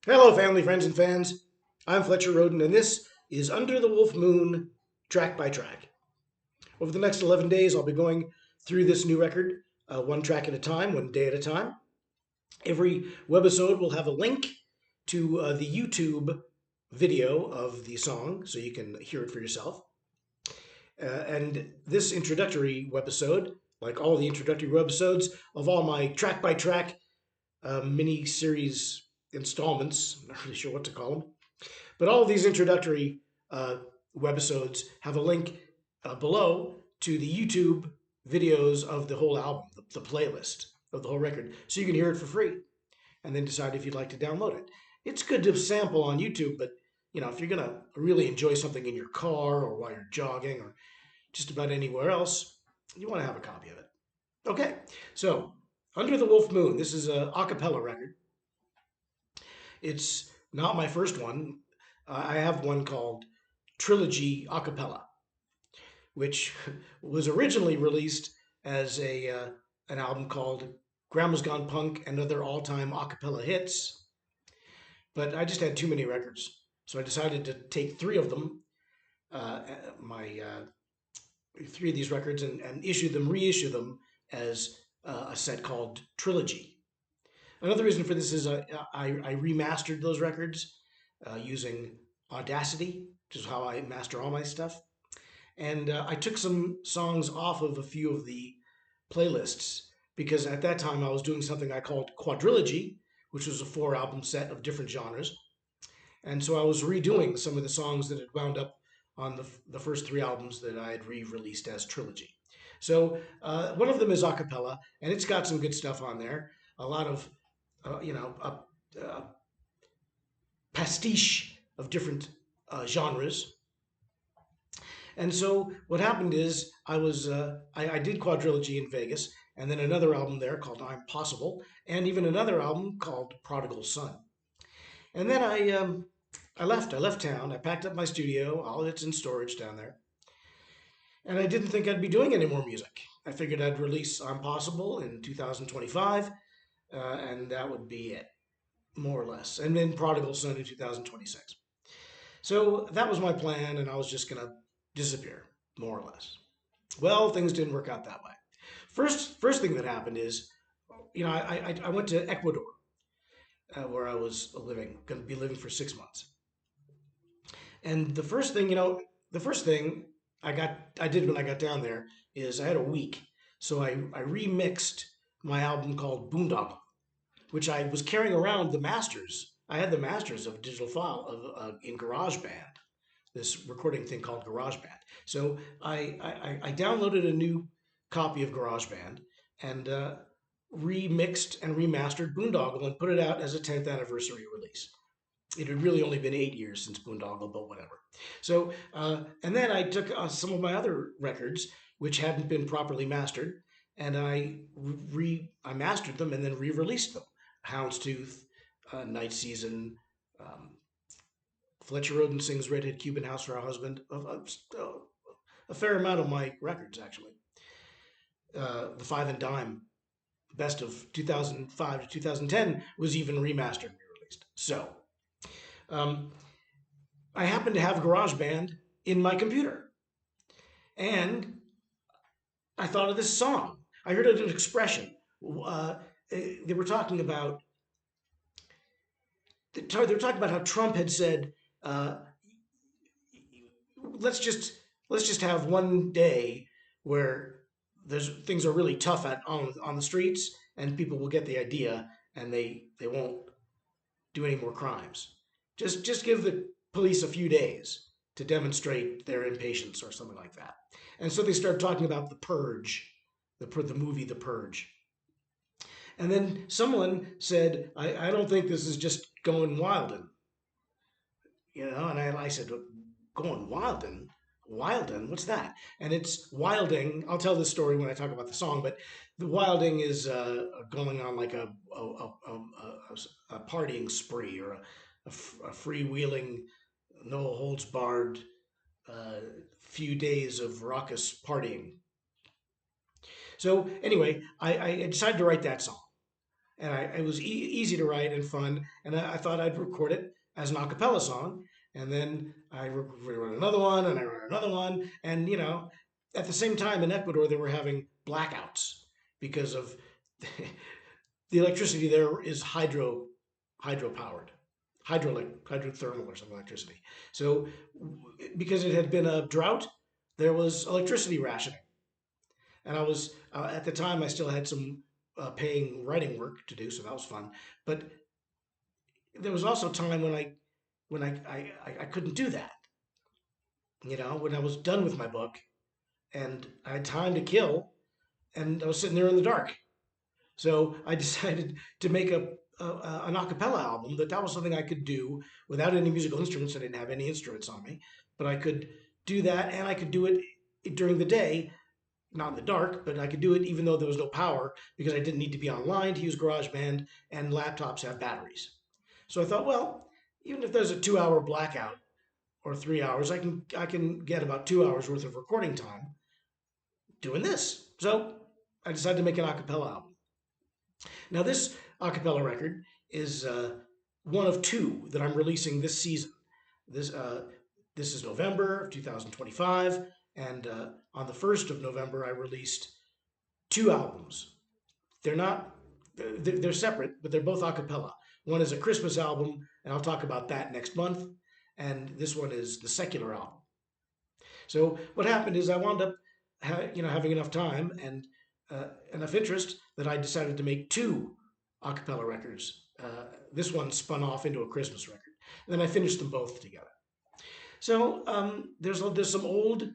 Hello, family, friends, and fans. I'm Fletcher Rhoden, and this is Under the Wolf Moon, track by track. Over the next 11 days, I'll be going through this new record, one track at a time, one day at a time. Every webisode will have a link to the YouTube video of the song, so you can hear it for yourself. And this introductory webisode, like all the introductory webisodes of all my track by track mini series installments, not really sure what to call them, but all of these introductory uh, webisodes have a link below to the YouTube videos of the whole album, the playlist of the whole record, so you can hear it for free and then decide if you'd like to download it. It's good to sample on YouTube, but if you're gonna really enjoy something in your car or while you're jogging or just about anywhere else, you want to have a copy of it. Okay, so Under the Wolf Moon. This is a acapella record. It's not my first one. I have one called Trilogy Acapella, which was originally released as an album called Grandma's Gone Punk and Other All-Time Acapella Hits. But I just had too many records, so I decided to take three of them, my three of these records, and reissue them as a set called Trilogy. Another reason for this is I remastered those records using Audacity, which is how I master all my stuff. And I took some songs off of a few of the playlists because at that time I was doing something I called quadrilogy, which was a four album set of different genres. And so I was redoing some of the songs that had wound up on the first three albums that I had re-released as trilogy. So one of them is a cappella, and it's got some good stuff on there. A lot of, a pastiche of different genres. And so what happened is I did quadrilogy in Vegas, and then another album there called I'm Possible, and even another album called Prodigal Son. And then I left. I left town. I packed up my studio. All of it's in storage down there. And I didn't think I'd be doing any more music. I figured I'd release I'm Possible in 2025, and that would be it, more or less. And then Prodigal Son in 2026. So that was my plan, and I was just going to disappear, more or less. Well, things didn't work out that way. First thing that happened is, I went to Ecuador, where I was going to be living for 6 months. And the first thing I did when I got down there is I had a week, so I remixed my album called Boondoggle, which I was carrying around the masters. I had the masters of digital file in GarageBand, this recording thing called GarageBand. So I downloaded a new copy of GarageBand and remixed and remastered Boondoggle and put it out as a 10th anniversary release. It had really only been 8 years since Boondoggle, but whatever. So, and then I took some of my other records, which hadn't been properly mastered, and I mastered them and then re-released them. Houndstooth, Night Season, um, Fletcher Rhoden sings Redhead Cuban House for Our Husband. A fair amount of my records, actually. The Five and Dime, best of 2005 to 2010, was even remastered and re-released. So, um, I happen to have GarageBand in my computer, and I thought of this song. I heard an expression. They were talking about how Trump had said, "Let's just have one day where things are really tough on the streets, and people will get the idea, and they won't do any more crimes. Just give the police a few days to demonstrate their impatience or something like that." And so they started talking about the Purge, the movie The Purge. And then someone said, I don't think this is just going wildin', and I said, going wildin'? Wildin'? What's that? And it's wilding. I'll tell this story when I talk about the song, but the wilding is going on like a partying spree or a freewheeling, no holds barred few days of raucous partying. So anyway, I decided to write that song. and it was easy to write and fun. And I thought I'd record it as an a cappella song, and then I wrote another one, and I wrote another one, and at the same time in Ecuador they were having blackouts because of the electricity there is hydro powered, hydrothermal or some electricity. So because it had been a drought, there was electricity rationing, and I was at the time I still had some paying writing work to do, so that was fun. But there was also time when I couldn't do that. When I was done with my book and I had time to kill, and I was sitting there in the dark. So I decided to make an a cappella album that was something I could do without any musical instruments. I didn't have any instruments on me, but I could do that, and I could do it during the day, not in the dark, but I could do it even though there was no power because I didn't need to be online to use GarageBand, and laptops have batteries. So I thought, well, even if there's a 2 hour blackout or 3 hours, I can get about 2 hours worth of recording time doing this. So I decided to make an a cappella album. Now, this a cappella record is one of two that I'm releasing this season. This this is November of 2025, and on the 1st of November, I released two albums. They're not they're separate, but they're both a cappella. One is a Christmas album, and I'll talk about that next month. And this one is the secular album. So what happened is I wound up, having enough time and enough interest that I decided to make two a cappella records. This one spun off into a Christmas record. And then I finished them both together. So there's some old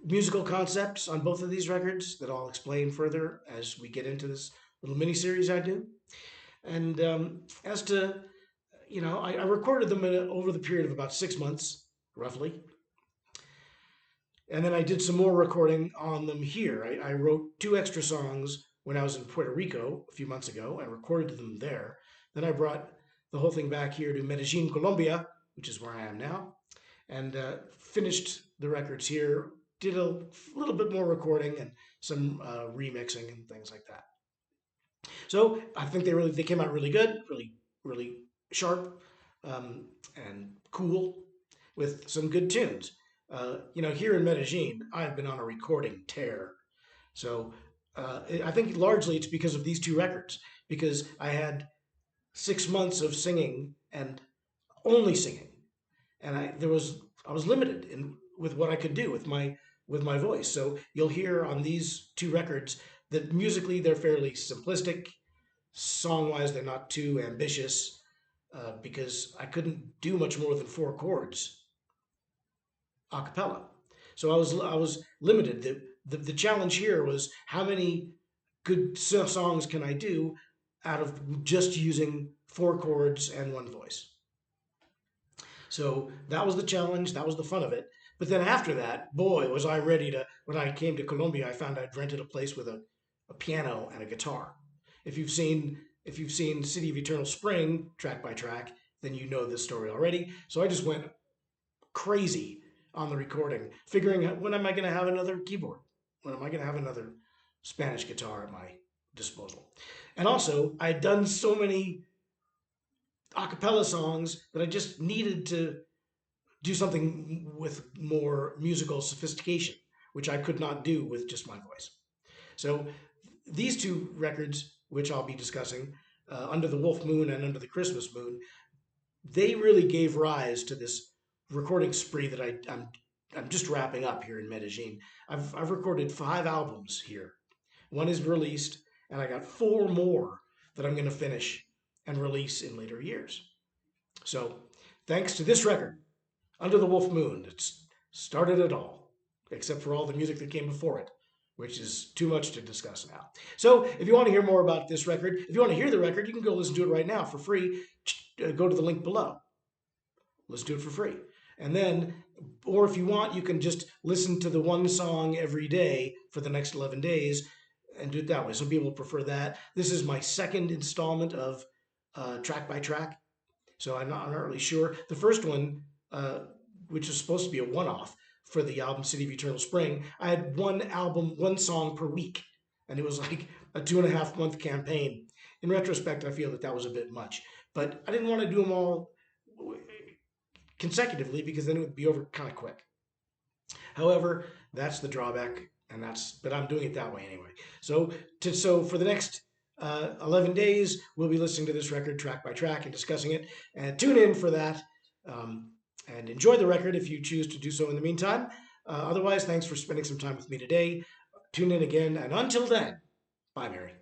musical concepts on both of these records that I'll explain further as we get into this little mini series I do. And as to, I recorded them over the period of about 6 months, roughly. And then I did some more recording on them here. I wrote two extra songs when I was in Puerto Rico a few months ago. I recorded them there. Then I brought the whole thing back here to Medellin, Colombia, which is where I am now, and finished the records here. Did a little bit more recording and some remixing and things like that. So I think they came out really good, really sharp, and cool, with some good tunes. Here in Medellin, I've been on a recording tear. So I think largely it's because of these two records, because I had 6 months of singing and only singing, and I was limited in with what I could do with my voice. So you'll hear on these two records that musically they're fairly simplistic. Song wise, they're not too ambitious because I couldn't do much more than four chords a cappella. So I was limited. The challenge here was how many good songs can I do out of just using four chords and one voice. So that was the challenge. That was the fun of it. But then after that, boy, was I ready to. When I came to Colombia, I found I'd rented a place with a piano and a guitar. If you've seen City of Eternal Spring track by track, then you know this story already. So I just went crazy on the recording, figuring out when am I going to have another keyboard? When am I going to have another Spanish guitar at my disposal? And also, I had done so many a cappella songs that I just needed to do something with more musical sophistication, which I could not do with just my voice. So these two records, which I'll be discussing, Under the Wolf Moon and Under the Christmas Moon, they really gave rise to this recording spree that I'm just wrapping up here in Medellin. I've recorded 5 albums here. One is released, and I got 4 more that I'm going to finish and release in later years. So, thanks to this record, Under the Wolf Moon, it's started it all, except for all the music that came before it, which is too much to discuss now. So, if you want to hear more about this record, if you want to hear the record, you can go listen to it right now for free. Go to the link below. Listen to it for free. And then, or if you want, you can just listen to the one song every day for the next 11 days and do it that way. Some people prefer that. This is my second installment of track by track. So I'm not really sure. The first one, which was supposed to be a one-off for the album City of Eternal Spring, I had one song per week, and it was like a 2.5 month campaign. In retrospect, I feel that that was a bit much, but I didn't want to do them all consecutively because then it would be over kind of quick. However, that's the drawback, and but I'm doing it that way anyway. So for the next 11 days, we'll be listening to this record track by track and discussing it. And tune in for that, um, and enjoy the record if you choose to do so in the meantime. Otherwise, thanks for spending some time with me today. Tune in again, and until then, bye, Mary.